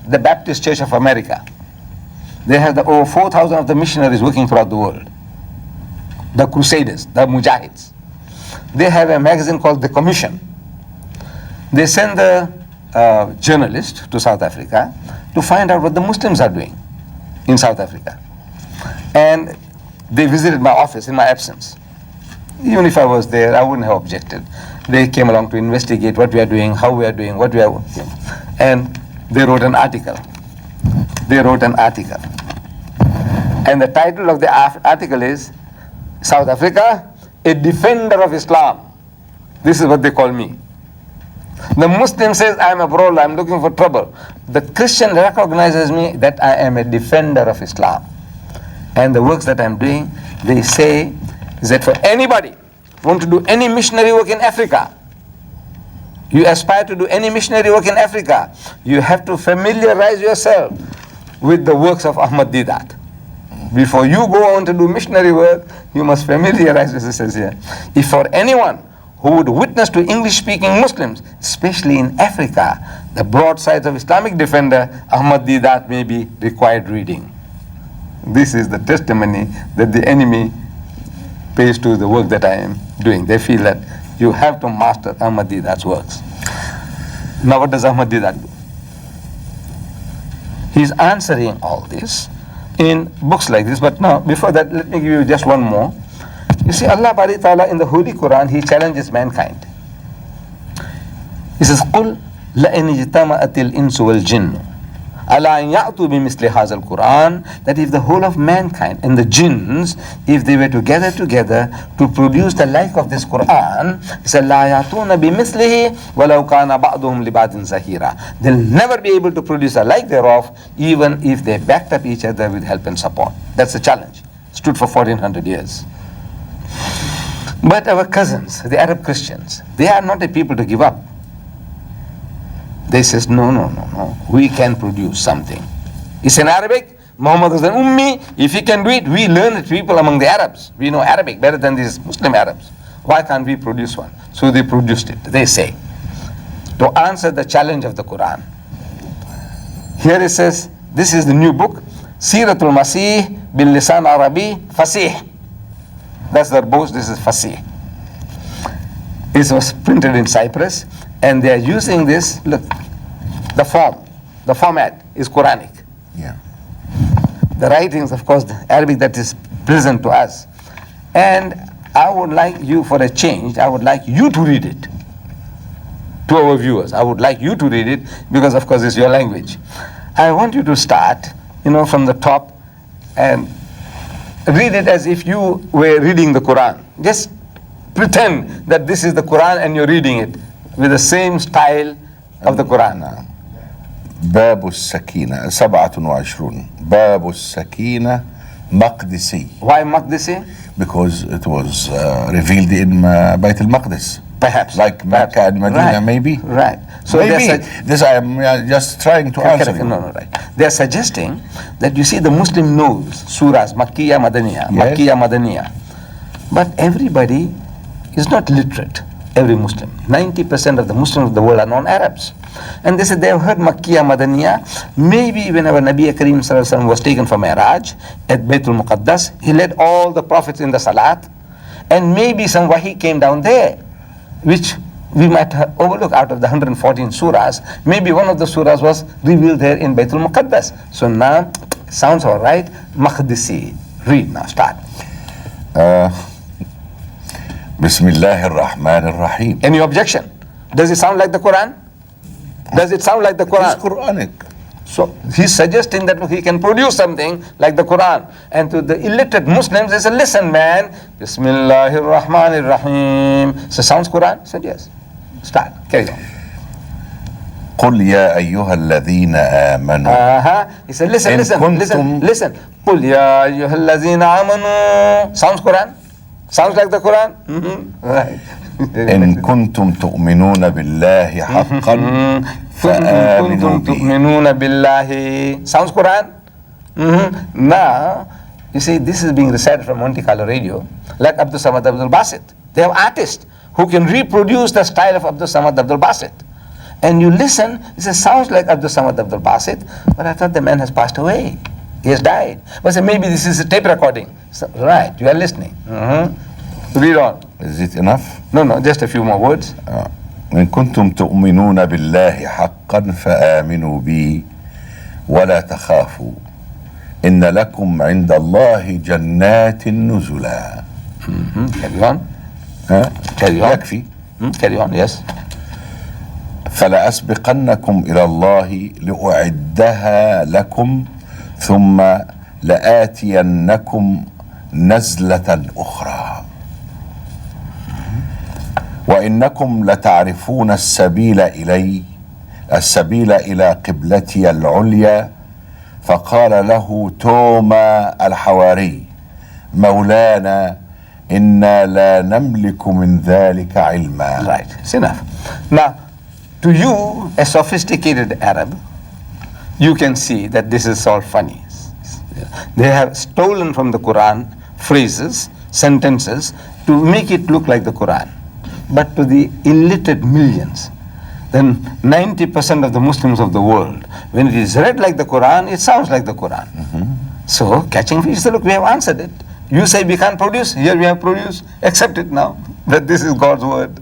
the Baptist Church of America. They have over 4,000 of the missionaries working throughout the world. The Crusaders, the Mujahids. They have a magazine called The Commission. They send the journalist to South Africa to find out what the Muslims are doing in South Africa. And they visited my office in my absence. Even if I was there, I wouldn't have objected. They came along to investigate what we are doing, how we are doing, what we are doing. And they wrote an article. And the title of the article is South Africa, a defender of Islam. This is what they call me. The Muslim says I am a brawler, I am looking for trouble. The Christian recognizes me that I am a defender of Islam. And the works that I am doing, they say, is that for anybody who want to do any missionary work in Africa, you aspire to do any missionary work in Africa, you have to familiarize yourself with the works of Ahmed Deedat. Before you go on to do missionary work, you must familiarize yourself here. If for anyone who would witness to English-speaking Muslims, especially in Africa, the broadsides of Islamic defender, Ahmed Deedat may be required reading. This is the testimony that the enemy pays to the work that I am doing. They feel that you have to master Ahmed Deedat's works. Now what does Ahmed Deedat do? He's answering all this in books like this, but now before that let me give you just one more. You see, Allah Bari Ta'ala in the Holy Quran, He challenges mankind. He says, قُلْ لَإِنِ اجْتَمَعَتِ الْإِنسُ وَالْجِنُّ أَلَا أَنْ يَأْتُوا بِمِثْلِ هَذَا الْقُرْآنِ. That if the whole of mankind and the jinns, if they were to gather together to produce the like of this Quran, He said, لَا يَأْتُونَ بِمِثْلِهِ وَلَوْ كَانَ بَعْضُهُمْ لِبَعْضٍ زَهِيرًا. They'll never be able to produce a like thereof, even if they backed up each other with help and support. That's the challenge. Stood for 1400 years. But our cousins, the Arab Christians, they are not a people to give up. They says, no, we can produce something. It's in Arabic. Muhammad is an Ummi. If he can do it, we learn it, people among the Arabs. We know Arabic better than these Muslim Arabs. Why can't we produce one? So they produced it, they say, to answer the challenge of the Quran. Here it says, this is the new book, Siratul Masih bil Lisan Arabi Fasih. That's their boast, this is Fasih. It was printed in Cyprus, and they are using this, look, the format is Quranic. Yeah. The writings, of course, the Arabic that is present to us. And I would like you, for a change, I would like you to read it. To our viewers, I would like you to read it, because of course it's your language. I want you to start, from the top, and read it as if you were reading the Quran. Just pretend that this is the Quran and you're reading it with the same style of the Quran. باب السكينة 27 باب السكينة مقدسي. Why Maqdisi? Because it was revealed in Bayt al-Maqdis. Perhaps. Like Mecca and Medina, right. Maybe. Right. So maybe. This I am just trying to answer you. No, right. They are suggesting that you see the Muslim knows surahs, Makkiya, Madaniya, Yes. Makkiya, Madaniya. But everybody is not literate, every Muslim. 90% of the Muslims of the world are non-Arabs. And they said they have heard Makkiya, Madaniya. Maybe whenever Nabi Kareem Sallallahu Alaihi Wasallam was taken for Mi'raj at Baytul Muqaddas, he led all the prophets in the Salat. And maybe some wahi came down there, which we might overlook out of the 114 surahs. Maybe one of the surahs was revealed there in Baytul Muqaddas. So now, sounds all right. Maqdisi. Read now, start. Bismillah ar-Rahman ar-Rahim. Any objection? Does it sound like the Quran? Does it sound like the Quran? It's Quranic. So he's suggesting that he can produce something like the Quran. And to the illiterate Muslims, they said, listen man, Bismillahir Rahmanir Rahim. So sounds Quran? He said yes. Start. Carry on. قل يا أيها الذين آمنوا. He said, listen. قل يا أيها الذين آمنوا. Sounds Quran? Sounds like the Quran? Mm-hmm. Right. إن كنتم تؤمنون بالله حقا فآمنوا به. Sounds Quran? Mm-hmm. Now, you see, this is being recited from Monte Carlo radio, like Abdul Samad Abdul Basit. They have artists who can reproduce the style of Abdul Samad Abdul Basit. And you listen, it says, sounds like Abdul Samad Abdul Basit, but I thought the man has passed away. He has died. But say, maybe this is a tape recording. So, right, you are listening. Read on. Is it enough? No, just a few more words. إن كنتم تؤمنون بالله حقا فآمنوا بي ولا تخافوا إن لكم عند الله جنات نزلا. Carry on. Carry on. يكفي. Carry on, yes. فلأسبقنكم إلى الله لأعدها لكم ثم لآتينكم نزلة أخرى وإنكم لتعرفون السبيل إلى قبلتي العليا فقال له توما الحواري مولانا إنا لا نملك من ذلك علما. Right, it's enough. Now, to you, a sophisticated Arab, you can see that this is all funny. They have stolen from the Quran phrases, sentences, to make it look like the Quran. But to the illiterate millions, then 90% of the Muslims of the world, when it is read like the Quran, it sounds like the Quran. So, catching fish, say, look, we have answered it. You say we can't produce, here we have produced, accept it now, that this is God's word.